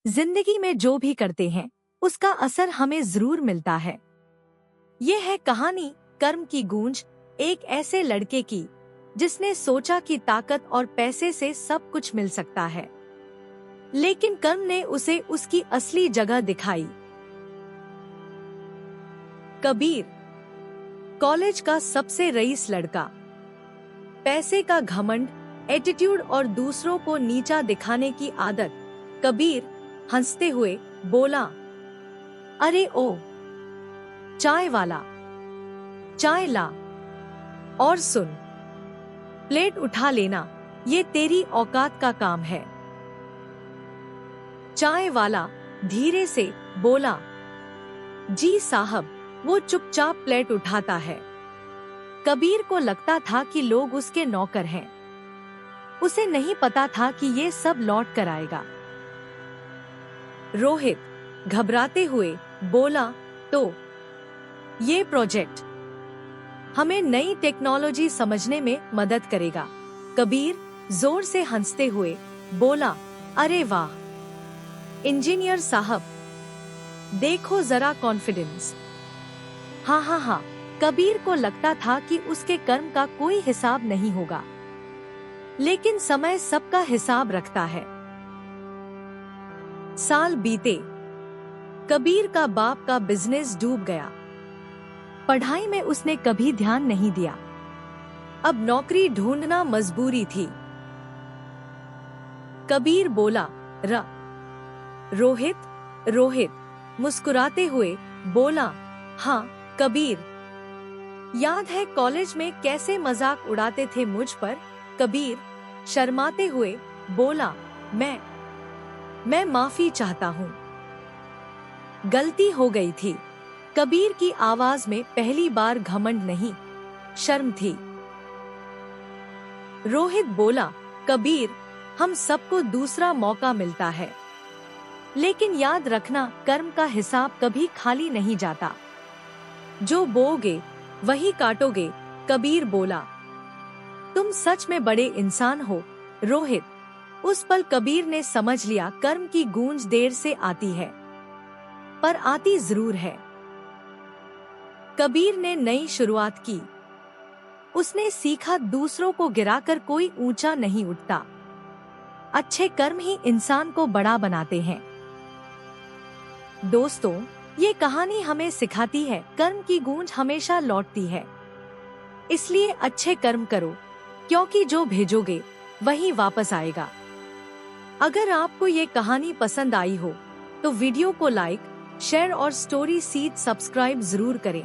जिंदगी में जो भी करते हैं उसका असर हमें जरूर मिलता है। ये है कहानी कर्म की गूंज, एक ऐसे लड़के की जिसने सोचा कि ताकत और पैसे से सब कुछ मिल सकता है, लेकिन कर्म ने उसे उसकी असली जगह दिखाई। कबीर, कॉलेज का सबसे रईस लड़का, पैसे का घमंड, एटीट्यूड और दूसरों को नीचा दिखाने की आदत। कबीर हंसते हुए बोला, अरे ओ चाय वाला, चाय ला और सुन, प्लेट उठा लेना, ये तेरी औकात का काम है। चाय वाला धीरे से बोला, जी साहब। वो चुपचाप प्लेट उठाता है। कबीर को लगता था कि लोग उसके नौकर हैं। उसे नहीं पता था कि ये सब लौट कर आएगा। रोहित घबराते हुए बोला, तो ये प्रोजेक्ट हमें नई टेक्नोलॉजी समझने में मदद करेगा। कबीर जोर से हंसते हुए बोला, अरे वाह इंजीनियर साहब, देखो जरा कॉन्फिडेंस। हाँ हाँ हाँ। कबीर को लगता था कि उसके कर्म का कोई हिसाब नहीं होगा, लेकिन समय सबका हिसाब रखता है। साल बीते, कबीर का बाप का बिजनेस डूब गया। पढ़ाई में उसने कभी ध्यान नहीं दिया। अब नौकरी ढूंढना मजबूरी थी। कबीर बोला, रोहित रोहित मुस्कुराते हुए बोला, हाँ कबीर, याद है कॉलेज में कैसे मजाक उड़ाते थे मुझ पर? कबीर शर्माते हुए बोला, मैं माफी चाहता हूँ, गलती हो गई थी। कबीर की आवाज में पहली बार घमंड नहीं, शर्म थी। रोहित बोला, कबीर, हम सबको दूसरा मौका मिलता है, लेकिन याद रखना कर्म का हिसाब कभी खाली नहीं जाता। जो बोओगे वही काटोगे। कबीर बोला, तुम सच में बड़े इंसान हो रोहित। उस पल कबीर ने समझ लिया, कर्म की गूंज देर से आती है, पर आती जरूर है। कबीर ने नई शुरुआत की। उसने सीखा, दूसरों को गिराकर कोई ऊंचा नहीं उठता। अच्छे कर्म ही इंसान को बड़ा बनाते हैं। दोस्तों, ये कहानी हमें सिखाती है, कर्म की गूंज हमेशा लौटती है। इसलिए अच्छे कर्म करो, क्योंकि जो भेजोगे वही वापस आएगा। अगर आपको ये कहानी पसंद आई हो तो वीडियो को लाइक, शेयर और स्टोरी सीड सब्सक्राइब जरूर करें।